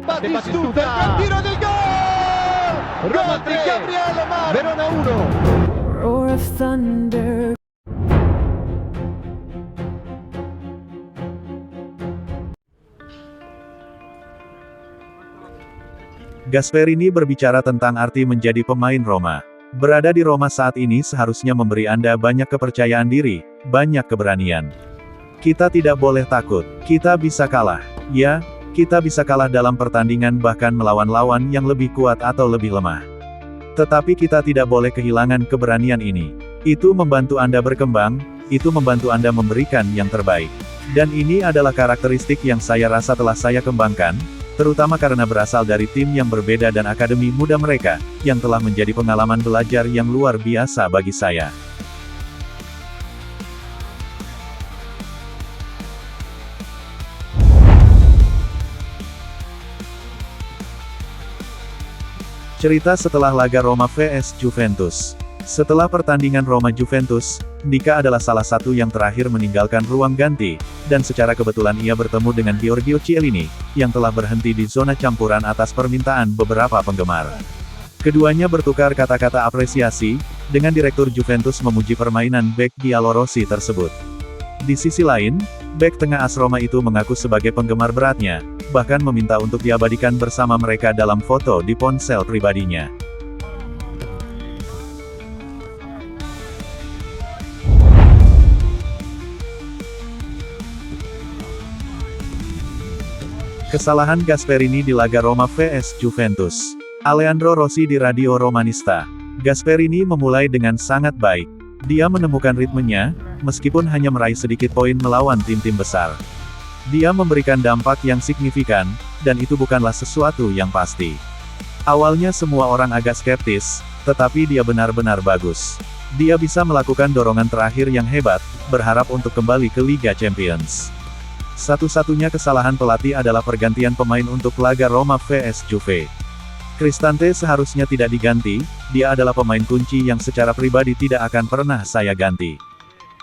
Batistuta, il tiro del gol! Gol di Gabriele Mar, Verona 1. Roar of thunder. Gasperini berbicara tentang arti menjadi pemain Roma. Berada di Roma saat ini seharusnya memberi Anda banyak kepercayaan diri, banyak keberanian. Kita tidak boleh takut, kita bisa kalah. Ya, kita bisa kalah dalam pertandingan bahkan melawan lawan yang lebih kuat atau lebih lemah. Tetapi kita tidak boleh kehilangan keberanian ini. Itu membantu Anda berkembang, itu membantu Anda memberikan yang terbaik. Dan ini adalah karakteristik yang saya rasa telah saya kembangkan, terutama karena berasal dari tim yang berbeda dan akademi muda mereka, yang telah menjadi pengalaman belajar yang luar biasa bagi saya. Cerita setelah laga Roma vs Juventus. Setelah pertandingan Roma-Juventus, Ndika adalah salah satu yang terakhir meninggalkan ruang ganti, dan secara kebetulan ia bertemu dengan Giorgio Chiellini, yang telah berhenti di zona campuran atas permintaan beberapa penggemar. Keduanya bertukar kata-kata apresiasi, dengan direktur Juventus memuji permainan bek Giallorossi tersebut. Di sisi lain, bek tengah AS Roma itu mengaku sebagai penggemar beratnya, bahkan meminta untuk diabadikan bersama mereka dalam foto di ponsel pribadinya. Kesalahan Gasperini di laga Roma vs Juventus. Alessandro Rossi di Radio Romanista. Gasperini memulai dengan sangat baik. Dia menemukan ritmenya, meskipun hanya meraih sedikit poin melawan tim-tim besar. Dia memberikan dampak yang signifikan, dan itu bukanlah sesuatu yang pasti. Awalnya semua orang agak skeptis, tetapi dia benar-benar bagus. Dia bisa melakukan dorongan terakhir yang hebat, berharap untuk kembali ke Liga Champions. Satu-satunya kesalahan pelatih adalah pergantian pemain untuk laga Roma vs Juve. Cristante seharusnya tidak diganti, dia adalah pemain kunci yang secara pribadi tidak akan pernah saya ganti.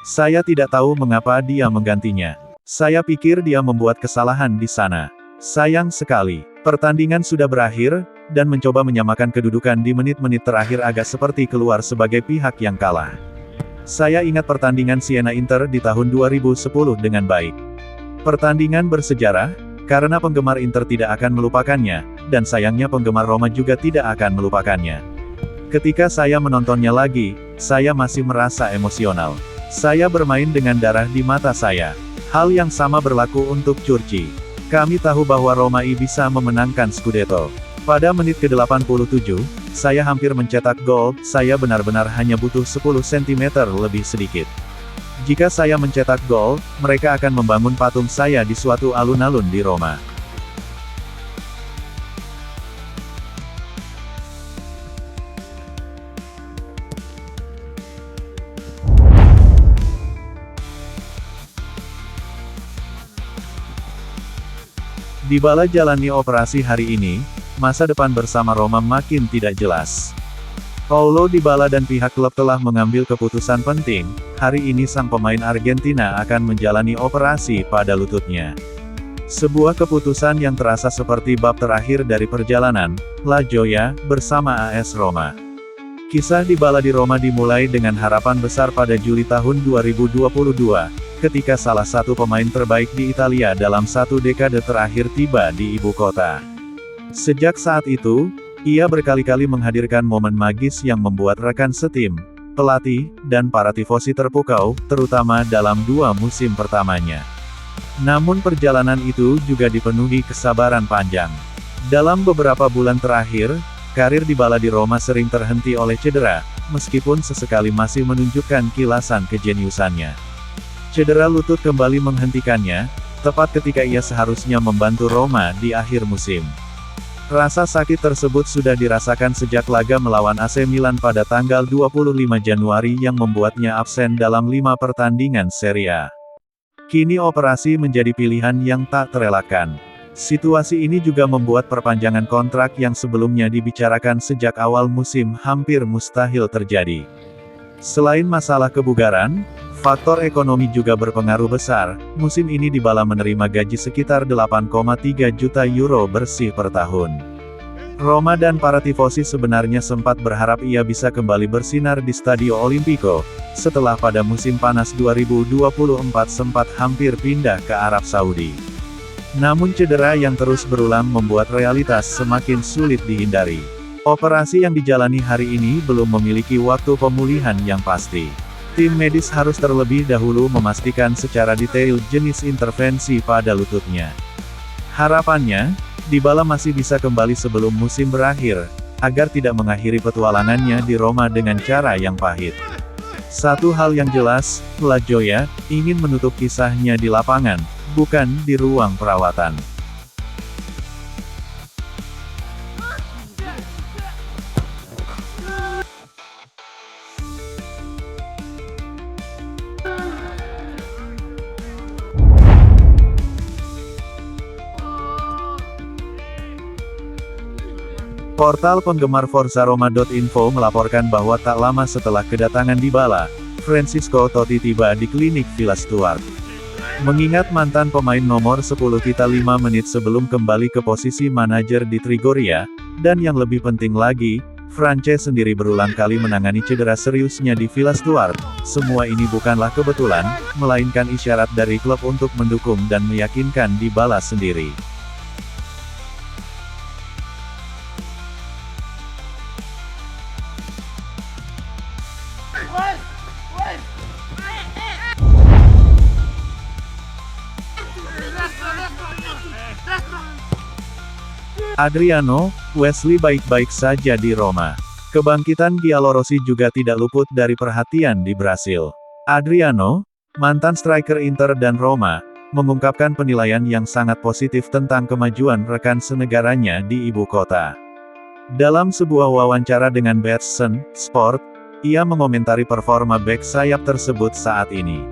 Saya tidak tahu mengapa dia menggantinya. Saya pikir dia membuat kesalahan di sana. Sayang sekali, pertandingan sudah berakhir, dan mencoba menyamakan kedudukan di menit-menit terakhir agak seperti keluar sebagai pihak yang kalah. Saya ingat pertandingan Siena Inter di tahun 2010 dengan baik. Pertandingan bersejarah, karena penggemar Inter tidak akan melupakannya, dan sayangnya penggemar Roma juga tidak akan melupakannya. Ketika saya menontonnya lagi, saya masih merasa emosional. Saya bermain dengan darah di mata saya. Hal yang sama berlaku untuk Curci. Kami tahu bahwa Roma bisa memenangkan Scudetto. Pada menit ke-87, saya hampir mencetak gol, saya benar-benar hanya butuh 10 cm lebih sedikit. Jika saya mencetak gol, mereka akan membangun patung saya di suatu alun-alun di Roma. Dybala jalani operasi hari ini, masa depan bersama Roma makin tidak jelas. Paulo Dybala dan pihak klub telah mengambil keputusan penting. Hari ini sang pemain Argentina akan menjalani operasi pada lututnya. Sebuah keputusan yang terasa seperti bab terakhir dari perjalanan La Gioia bersama AS Roma. Kisah Dybala di Roma dimulai dengan harapan besar pada Juli tahun 2022, ketika salah satu pemain terbaik di Italia dalam satu dekade terakhir tiba di ibu kota. Sejak saat itu, ia berkali-kali menghadirkan momen magis yang membuat rekan setim, pelatih, dan para tifosi terpukau, terutama dalam 2 musim pertamanya. Namun perjalanan itu juga dipenuhi kesabaran panjang. Dalam beberapa bulan terakhir, karir Dybala di Roma sering terhenti oleh cedera, meskipun sesekali masih menunjukkan kilasan kejeniusannya. Cedera lutut kembali menghentikannya, tepat ketika ia seharusnya membantu Roma di akhir musim. Rasa sakit tersebut sudah dirasakan sejak laga melawan AC Milan pada tanggal 25 Januari yang membuatnya absen dalam 5 pertandingan Serie A. Kini operasi menjadi pilihan yang tak terelakkan. Situasi ini juga membuat perpanjangan kontrak yang sebelumnya dibicarakan sejak awal musim hampir mustahil terjadi. Selain masalah kebugaran, Faktor ekonomi juga berpengaruh besar, musim ini Dybala menerima gaji sekitar 8,3 juta euro bersih per tahun. Roma dan para tifosi sebenarnya sempat berharap ia bisa kembali bersinar di Stadio Olimpico, setelah pada musim panas 2024 sempat hampir pindah ke Arab Saudi. Namun cedera yang terus berulang membuat realitas semakin sulit dihindari. Operasi yang dijalani hari ini belum memiliki waktu pemulihan yang pasti. Tim medis harus terlebih dahulu memastikan secara detail jenis intervensi pada lututnya. Harapannya, Dybala masih bisa kembali sebelum musim berakhir, agar tidak mengakhiri petualangannya di Roma dengan cara yang pahit. Satu hal yang jelas, La Joya ingin menutup kisahnya di lapangan, bukan di ruang perawatan. Portal penggemar ForzaRoma.info melaporkan bahwa tak lama setelah kedatangan Dybala, Francisco Totti tiba di klinik Villa Stuart. Mengingat mantan pemain nomor 10 kita 5 menit sebelum kembali ke posisi manajer di Trigoria, dan yang lebih penting lagi, France sendiri berulang kali menangani cedera seriusnya di Villa Stuart. Semua ini bukanlah kebetulan, melainkan isyarat dari klub untuk mendukung dan meyakinkan Dybala sendiri. Adriano, Wesley baik-baik saja di Roma. Kebangkitan Giallorossi juga tidak luput dari perhatian di Brasil. Adriano, mantan striker Inter dan Roma, mengungkapkan penilaian yang sangat positif tentang kemajuan rekan senegaranya di ibu kota. Dalam sebuah wawancara dengan BSN Sport, ia mengomentari performa bek sayap tersebut saat ini.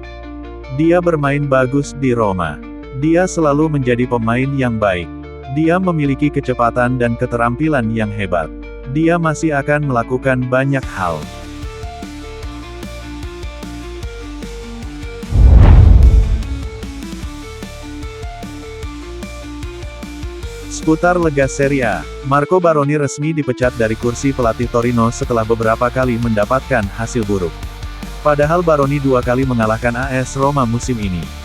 Dia bermain bagus di Roma. Dia selalu menjadi pemain yang baik. Dia memiliki kecepatan dan keterampilan yang hebat. Dia masih akan melakukan banyak hal. Seputar Lega Serie A, Marco Baroni resmi dipecat dari kursi pelatih Torino setelah beberapa kali mendapatkan hasil buruk. Padahal Baroni 2 kali mengalahkan AS Roma musim ini.